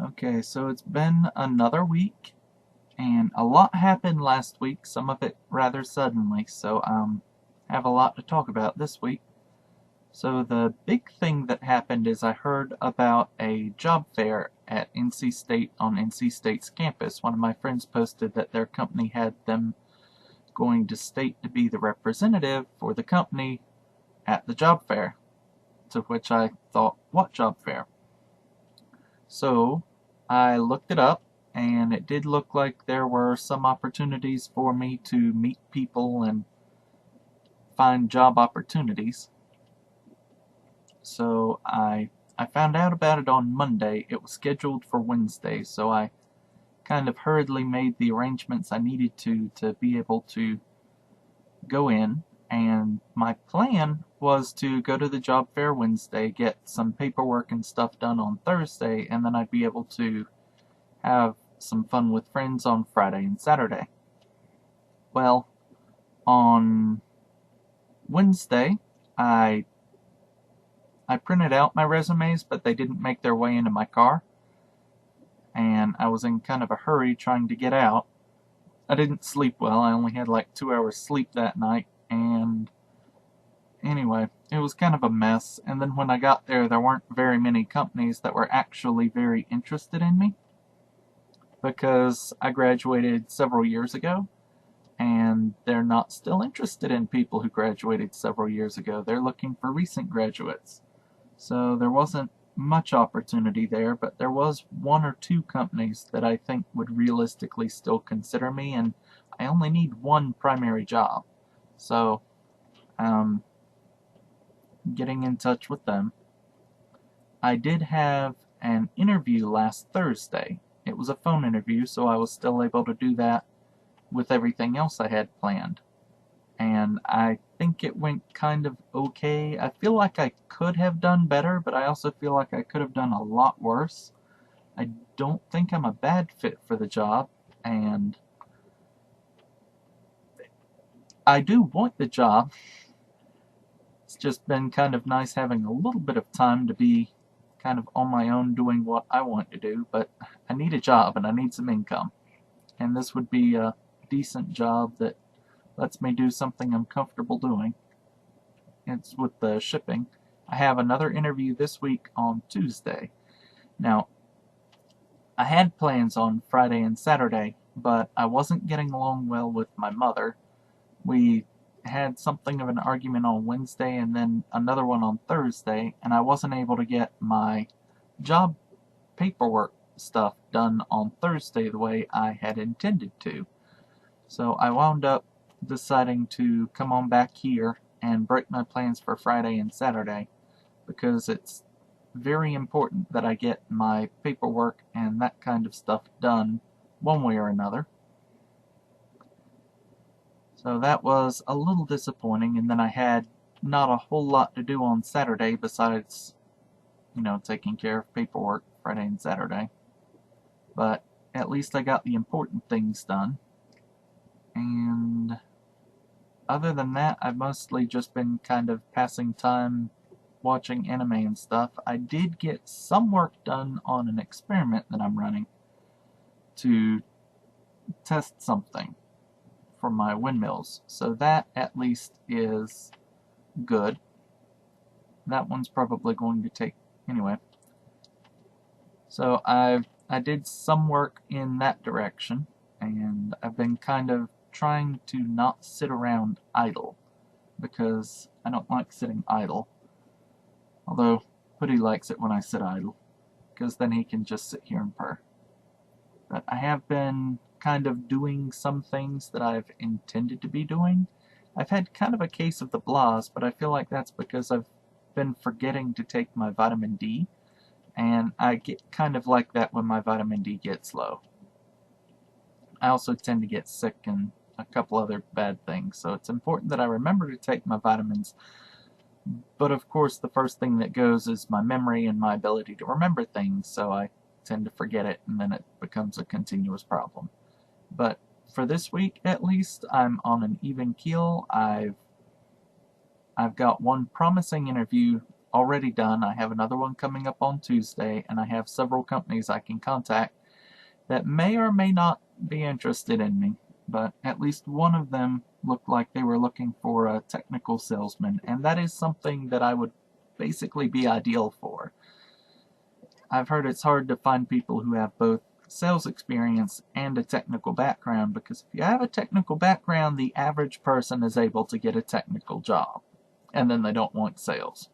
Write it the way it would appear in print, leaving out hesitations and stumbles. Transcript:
Okay, so it's been another week, and a lot happened last week, some of it rather suddenly, so have a lot to talk about this week. So the big thing that happened is I heard about a job fair at NC State on NC State's campus. One of my friends posted that their company had them going to state to be the representative for the company at the job fair, to which I thought, what job fair? So I looked it up, and it did look like there were some opportunities for me to meet people and find job opportunities. So I found out about it on Monday. It was scheduled for Wednesday, so I kind of hurriedly made the arrangements I needed to be able to go in. And my plan was to go to the job fair Wednesday, get some paperwork and stuff done on Thursday, and then I'd be able to have some fun with friends on Friday and Saturday. Well, on Wednesday, I I printed out my resumes, but they didn't make their way into my car, and I was in kind of a hurry trying to get out. I didn't sleep well. I only had like 2 hours sleep that night, and anyway, it was kind of a mess. And then when I got there weren't very many companies that were actually very interested in me because I graduated several years ago, and they're not still interested in people who graduated several years ago. They're looking for recent graduates. So there wasn't much opportunity there, but there was one or two companies that I think would realistically still consider me, and I only need one primary job. So, um, getting in touch with them. I did have an interview last Thursday. It was a phone interview, so I was still able to do that with everything else I had planned. And I think it went kind of okay. I feel like I could have done better, but I also feel like I could have done a lot worse. I don't think I'm a bad fit for the job, and I do want the job. It's just been kind of nice having a little bit of time to be kind of on my own doing what I want to do, but I need a job and I need some income. And this would be a decent job that lets me do something I'm comfortable doing. It's with the shipping. I have another interview this week on Tuesday. Now, I had plans on Friday and Saturday, but I wasn't getting along well with my mother. We had something of an argument on Wednesday and then another one on Thursday, and I wasn't able to get my job paperwork stuff done on Thursday the way I had intended to. So I wound up deciding to come on back here and break my plans for Friday and Saturday because it's very important that I get my paperwork and that kind of stuff done one way or another. So that was a little disappointing, and then I had not a whole lot to do on Saturday besides, taking care of paperwork Friday and Saturday. But at least I got the important things done. And other than that, I've mostly just been kind of passing time watching anime and stuff. I did get some work done on an experiment that I'm running to test something for my windmills. So that at least is good. That one's probably going to take anyway. So I did some work in that direction, and I've been kind of trying to not sit around idle because I don't like sitting idle. Although Hoodie likes it when I sit idle because then he can just sit here and purr. But I have been kind of doing some things that I've intended to be doing. I've had kind of a case of the blahs, but I feel like that's because I've been forgetting to take my vitamin D, and I get kind of like that when my vitamin D gets low. I also tend to get sick and a couple other bad things, so it's important that I remember to take my vitamins. But of course, the first thing that goes is my memory and my ability to remember things, so I tend to forget it, and then it becomes a continuous problem. But for this week, at least, I'm on an even keel. I've got one promising interview already done. I have another one coming up on Tuesday, and I have several companies I can contact that may or may not be interested in me, but at least one of them looked like they were looking for a technical salesman, and that is something that I would basically be ideal for. I've heard it's hard to find people who have both sales experience and a technical background, because if you have a technical background, the average person is able to get a technical job, and then they don't want sales.